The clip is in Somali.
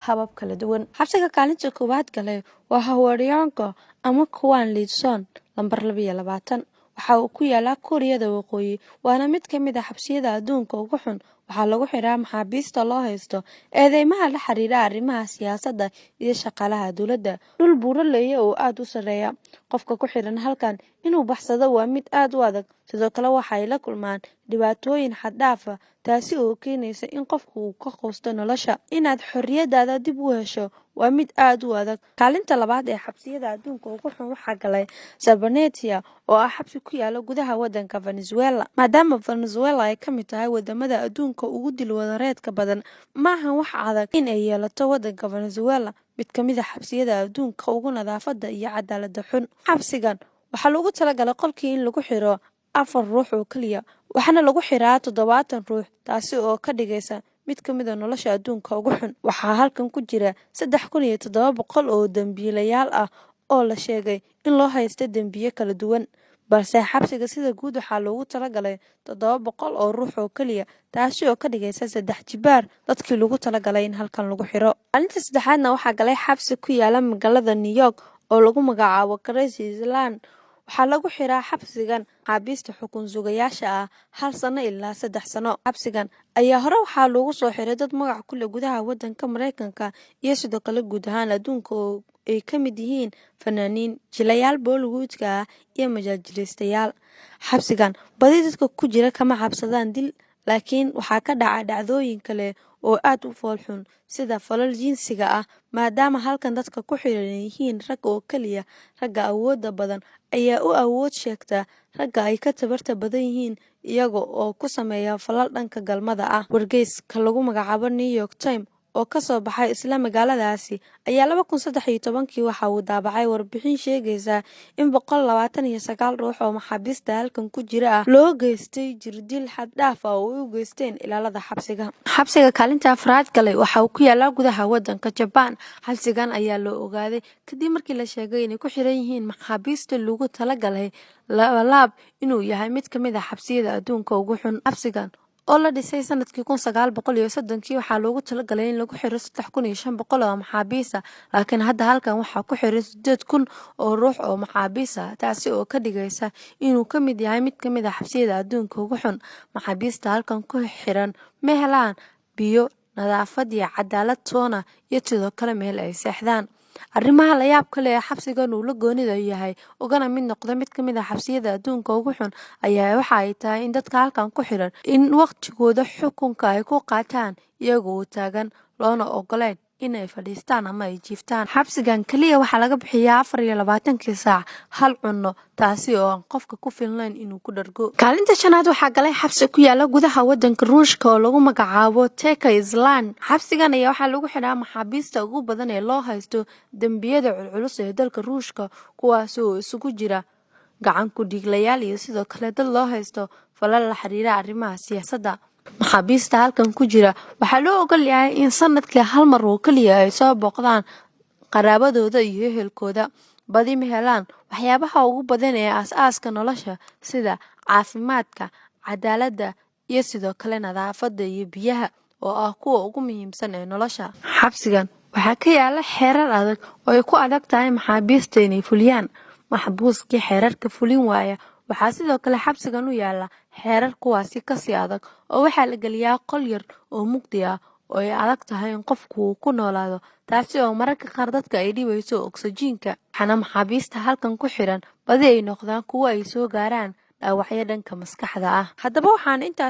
habab kala duwan. Xabsiga kaalinta koowaad gale waa Hawariyongo ama Kwan Lidson lambar 22. Waxa uu ku yaalaa Kuuriyada Waqooyi, waana mid ka mid ah xabsiyada adduunka ugu xun. Waxaa lagu xiraa maxaabiista loo haysto eedeymaha la xiriira arrimaha siyaasadda iyo shaqaalaha dowladda. Dhul buuraley oo aad u sareeya. Qofka ku xiran halkan inuu baxsado waa mid aad u adag. Sidoo kale waxay la kulmaan dhibaatooyin xad dhaaf ah, taasi oo keenaysa in qofku uu ka quusto nolosha. Inaad xorriyadaada dib u hesho waa mid aad u adag. Kaalinta labaad ee xabsiyada adduunka ugu xun waxaa galay Sabarnetia oo ah xabsi ku yaala gudaha waddanka Venezuela. Maadaama Venezuela ay ka mid tahay wadamada adduunka ugu dilwadareedka badan, maahan wax adag in ay yeelato waddanka Venezuela mid ka mid ah xabsiyada adduunka ugu nadaafadda iyo cadaaladda xun. Xabsigan waxaa loogu talagalay qolkii in lagu xiro 4 ruux oo kaliya, waxaana lagu xiraa 70 ruux, taasi oo ka dhigaysa mid ka mid ah nolosha adduunka ugu xun. Waxaa halkan ku jira 3700 oo dambiilayaal ah oo la sheegay in loo haysto dambiyo kala duwan, balse xabsiga sida guud waxaa loogu talagalay 700 oo ruux oo kaliya, taasi oo ka dhigaysa 3 jibaar dadkii loogu talagalay in halkan lagu xiro. Maalinta saddexaadna waxaa galay xabsi ku yaala magaalada New York oo lagu magacaabo Crazy Island. Waxaa lagu xiraa xabsigan maxaabiista xukun sugayaasha ah 1 sano ilaa 3 sano. Xabsigan ayaa hore waxaa loogu soo xiray dad magac ku leh gudaha waddanka Mareykanka iyo sidoo kale guud ahaan adduunka oo ay ka mid yihiin fanaaniin, jilayaal Bollywoodka ah iyo majaajilistayaal. Xabsigan badi dadka ku jira kama cabsadaan dil, laakiin waxaa ka dhaca dhacdooyin kale oo aad u fool xun sida falal jinsiga ah. Maadaama halkan dadka ku xiran yihiin rag oo kaliya, ragga awoodda badan ayaa u awood sheegta ragga ay ka tabarta badan yihiin iyaga oo ku sameeya falal dhanka galmada ah. Wargeyska lagu magacaabo New York Times oo ka soo baxay isla magaaladaasi ayaa 2013 waxa uu daabacay warbixin sheegaysa in 129 ruux oo maxaabiista halkan ku jira ah loo geystay jirdil xad dhaaf ah oo ay u geysteen ilaalada xabsiga. Xabsiga kaalinta afraad galay waxa uu ku yaalaa gudaha waddanka Japan. Xabsigan ayaa loo ogaaday kadib markii la sheegay inay ku xiran yihiin maxaabiista loogu talagalay laab inuu yahay mid ka mid ah xabsiyada adduunka ugu xun. Xabsigan oo la dhisay sanadkii 1930 waxaa loogu talagalay in lagu xiro 3500 oo maxaabiis ah, laakiin hadda halkan waxaa ku xiran 8000 oo ruux oo maxaabiis ah, taasi oo ka dhigaysa inuu ka mid yahay mid ka mid ah xabsiyada adduunka ugu xun. Maxaabiista halkan ku xiran ma helaan biyo, nadaafad iyo cadaalad toona, iyo sidoo kale meel ay seexdaan. Arrimaha la yaab kale ee xabsigan uu la goonida yahay ugana mid noqda mid ka mid ah xabsiyada adduunka ugu xun ayaa waxa ay tahay in dadka halkan ku xiran in waqtigooda xukunka ay ku qaataan iyagoo taagan, loona ogoleen inay fadhiistaan ama ay jiiftaan. Xabsigan kaliya waxaa laga bixiyaa 24 saac hal cunno, taasi oo aan qofka ku filnayn inuu ku dhargo. Kaalinta shanaad waxaa galay xabsi ku yaala gudaha waddanka Ruushka oo lagu magacaabo Teka Island. Xabsigan ayaa waxaa lagu xiraa maxaabiista ugu badan ee loo haysto dambiyada culculus ee dalka Ruushka, kuwaas oo isugu jira gacan ku dhiiglayaal iyo sidoo kale dad loo haysto falal la xiriira arrimaha siyaasadda. Maxaabiista halkan ku jira waxaa loo ogol yahay in sanadkii hal mar oo kaliya ay soo booqdaan qaraabadooda iyo ehelkooda. Badi ma helaan waxyaabaha ugu badan ee aasaaska nolosha sida caafimaadka, cadaaladda iyo sidoo kale nadaafadda iyo biyaha oo ah kuwa ugu muhiimsan ee nolosha. Xabsigan waxaa ka yaala xeerar adag oo ay ku adag tahay maxaabiista inay fuliyaan. Maxbuuskii xeerarka fulin waaya waxaa sidoo kale xabsigan u yaala xeerar kuwaasi kasii adag oo waxaa la geliyaa qol yar oo mugdi ah oo ay adag tahay in qofku uu ku noolaado, taasi oo mararka qaar dadka ay dhibayso oksijiinka. Waxaana maxaabiista halkan ku xiran badi ay noqdaan kuwo ay soo gaaraan dhaawacyo dhanka maskaxda ah. Haddaba waxaan intaas